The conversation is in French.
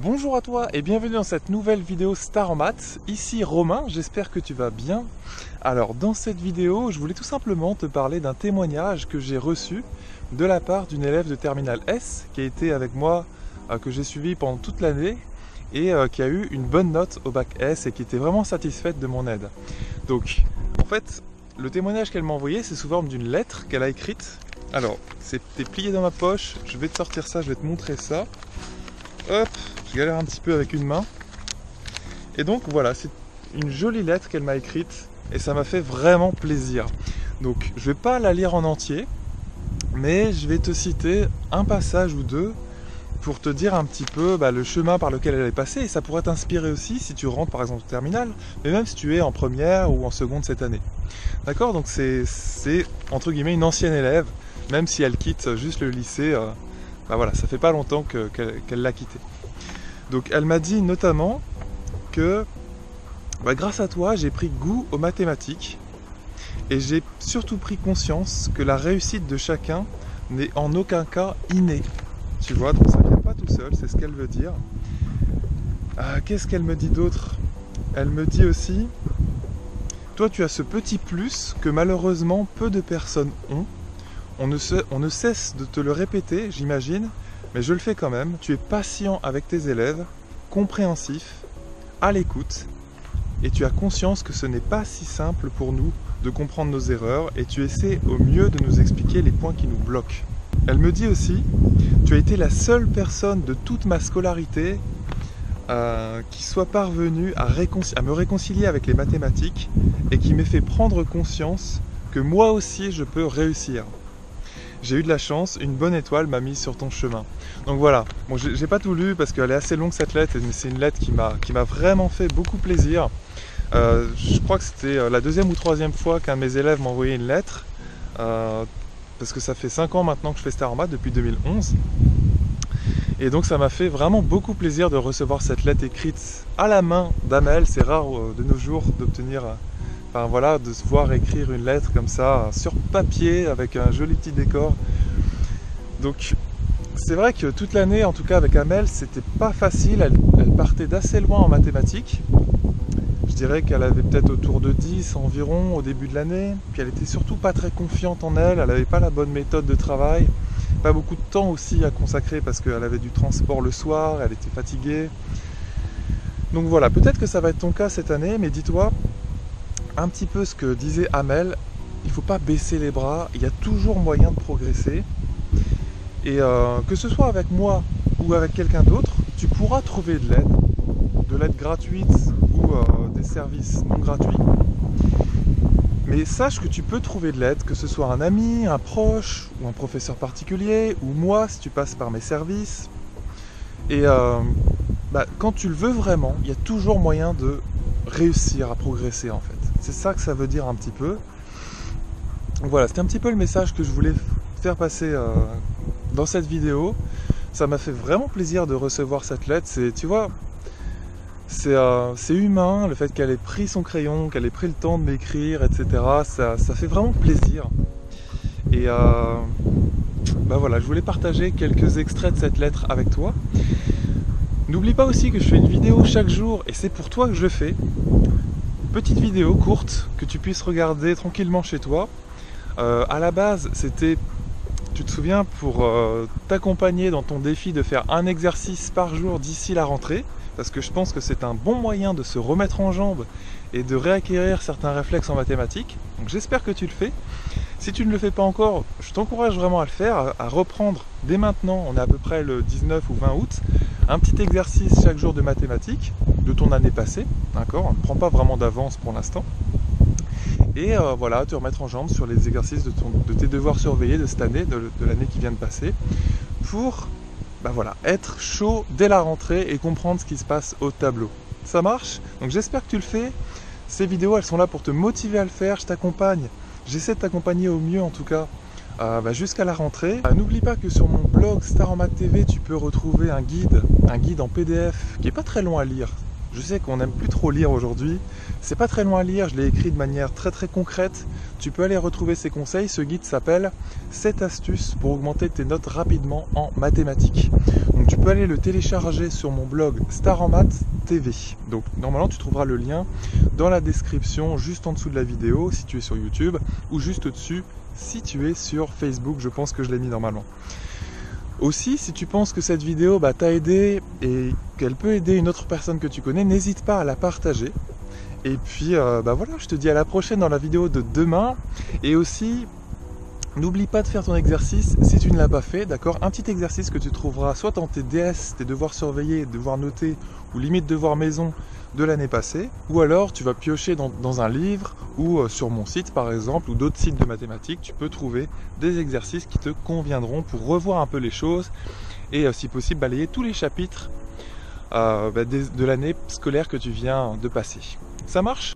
Bonjour à toi et bienvenue dans cette nouvelle vidéo Star en maths. Ici Romain, j'espère que tu vas bien. Alors dans cette vidéo, je voulais tout simplement te parler d'un témoignage que j'ai reçu de la part d'une élève de terminale S qui a été avec moi, que j'ai suivi pendant toute l'année et qui a eu une bonne note au bac S et qui était vraiment satisfaite de mon aide. Donc en fait, le témoignage qu'elle m'a envoyé, c'est sous forme d'une lettre qu'elle a écrite. Alors, c'était plié dans ma poche, je vais te sortir ça, je vais te montrer ça. Hop, je galère un petit peu avec une main. Et donc voilà, c'est une jolie lettre qu'elle m'a écrite et ça m'a fait vraiment plaisir. Donc je vais pas la lire en entier, mais je vais te citer un passage ou deux pour te dire un petit peu le chemin par lequel elle est passée, et ça pourrait t'inspirer aussi si tu rentres par exemple au terminal, mais même si tu es en première ou en seconde cette année. D'accord? Donc c'est entre guillemets une ancienne élève, même si elle quitte juste le lycée, voilà, ça fait pas longtemps qu'elle l'a quitté. Donc elle m'a dit notamment que grâce à toi, j'ai pris goût aux mathématiques et j'ai surtout pris conscience que la réussite de chacun n'est en aucun cas innée. Tu vois, donc ça vient pas tout seul, c'est ce qu'elle veut dire. Qu'est-ce qu'elle me dit d'autre? Elle me dit aussi, toi tu as ce petit plus que malheureusement peu de personnes ont. On ne cesse de te le répéter, j'imagine, mais je le fais quand même. Tu es patient avec tes élèves, compréhensif, à l'écoute, et tu as conscience que ce n'est pas si simple pour nous de comprendre nos erreurs, et tu essaies au mieux de nous expliquer les points qui nous bloquent. Elle me dit aussi, tu as été la seule personne de toute ma scolarité qui soit parvenue à me réconcilier avec les mathématiques et qui m'ait fait prendre conscience que moi aussi je peux réussir. J'ai eu de la chance, une bonne étoile m'a mise sur ton chemin. Donc voilà, bon, j'ai pas tout lu parce qu'elle est assez longue cette lettre, mais c'est une lettre qui m'a vraiment fait beaucoup plaisir. Je crois que c'était la deuxième ou troisième fois qu'un de mes élèves m'a envoyé une lettre, parce que ça fait 5 ans maintenant que je fais Star en maths, depuis 2011. Et donc ça m'a fait vraiment beaucoup plaisir de recevoir cette lettre écrite à la main d'Amel. C'est rare de nos jours d'obtenir... de se voir écrire une lettre comme ça sur papier avec un joli petit décor. Donc c'est vrai que toute l'année, en tout cas avec Amel, c'était pas facile. Elle partait d'assez loin en mathématiques. Je dirais qu'elle avait peut-être autour de 10 environ au début de l'année. Puis elle était surtout pas très confiante en elle. Elle n'avait pas la bonne méthode de travail. Pas beaucoup de temps aussi à consacrer parce qu'elle avait du transport le soir, elle était fatiguée. Donc voilà, peut-être que ça va être ton cas cette année, mais dis-toi un petit peu ce que disait Amel, il ne faut pas baisser les bras, il y a toujours moyen de progresser. Et que ce soit avec moi ou avec quelqu'un d'autre, tu pourras trouver de l'aide gratuite ou des services non gratuits. Mais sache que tu peux trouver de l'aide, que ce soit un ami, un proche ou un professeur particulier, ou moi si tu passes par mes services. Et quand tu le veux vraiment, il y a toujours moyen de réussir à progresser en fait. C'est ça que ça veut dire un petit peu. Voilà, c'était un petit peu le message que je voulais faire passer dans cette vidéo. Ça m'a fait vraiment plaisir de recevoir cette lettre. Tu vois, c'est humain, le fait qu'elle ait pris son crayon, qu'elle ait pris le temps de m'écrire, etc. Ça fait vraiment plaisir. Et voilà, je voulais partager quelques extraits de cette lettre avec toi. N'oublie pas aussi que je fais une vidéo chaque jour, et c'est pour toi que je le fais. Petite vidéo courte que tu puisses regarder tranquillement chez toi. À la base, c'était, tu te souviens, pour t'accompagner dans ton défi de faire un exercice par jour d'ici la rentrée, parce que je pense que c'est un bon moyen de se remettre en jambes et de réacquérir certains réflexes en mathématiques. Donc j'espère que tu le fais. Si tu ne le fais pas encore, je t'encourage vraiment à le faire, à reprendre dès maintenant, on est à peu près le 19 ou 20 août, un petit exercice chaque jour de mathématiques de ton année passée, d'accord? On ne prend pas vraiment d'avance pour l'instant. Et voilà, te remettre en jambes sur les exercices de tes devoirs surveillés de cette année, de l'année qui vient de passer, pour être chaud dès la rentrée et comprendre ce qui se passe au tableau. Ça marche? Donc j'espère que tu le fais. Ces vidéos, elles sont là pour te motiver à le faire, je t'accompagne. J'essaie de t'accompagner au mieux en tout cas jusqu'à la rentrée. N'oublie pas que sur mon blog Star en maths TV, tu peux retrouver un guide en PDF qui est pas très long à lire. Je sais qu'on n'aime plus trop lire aujourd'hui, c'est pas très loin à lire, je l'ai écrit de manière très concrète. Tu peux aller retrouver ces conseils, ce guide s'appelle 7 astuces pour augmenter tes notes rapidement en mathématiques. Donc tu peux aller le télécharger sur mon blog Star en Maths TV. Donc normalement tu trouveras le lien dans la description juste en dessous de la vidéo si tu es sur YouTube ou juste au-dessus si tu es sur Facebook, je pense que je l'ai mis normalement. Aussi, si tu penses que cette vidéo t'a aidé et qu'elle peut aider une autre personne que tu connais, n'hésite pas à la partager. Et puis voilà, je te dis à la prochaine dans la vidéo de demain. Et aussi, n'oublie pas de faire ton exercice si tu ne l'as pas fait, d'accord? Un petit exercice que tu trouveras soit dans tes DS, tes devoirs surveillés, devoirs notés ou limite devoirs maison de l'année passée, ou alors tu vas piocher dans un livre ou sur mon site par exemple ou d'autres sites de mathématiques, tu peux trouver des exercices qui te conviendront pour revoir un peu les choses et si possible balayer tous les chapitres de l'année scolaire que tu viens de passer. Ça marche ?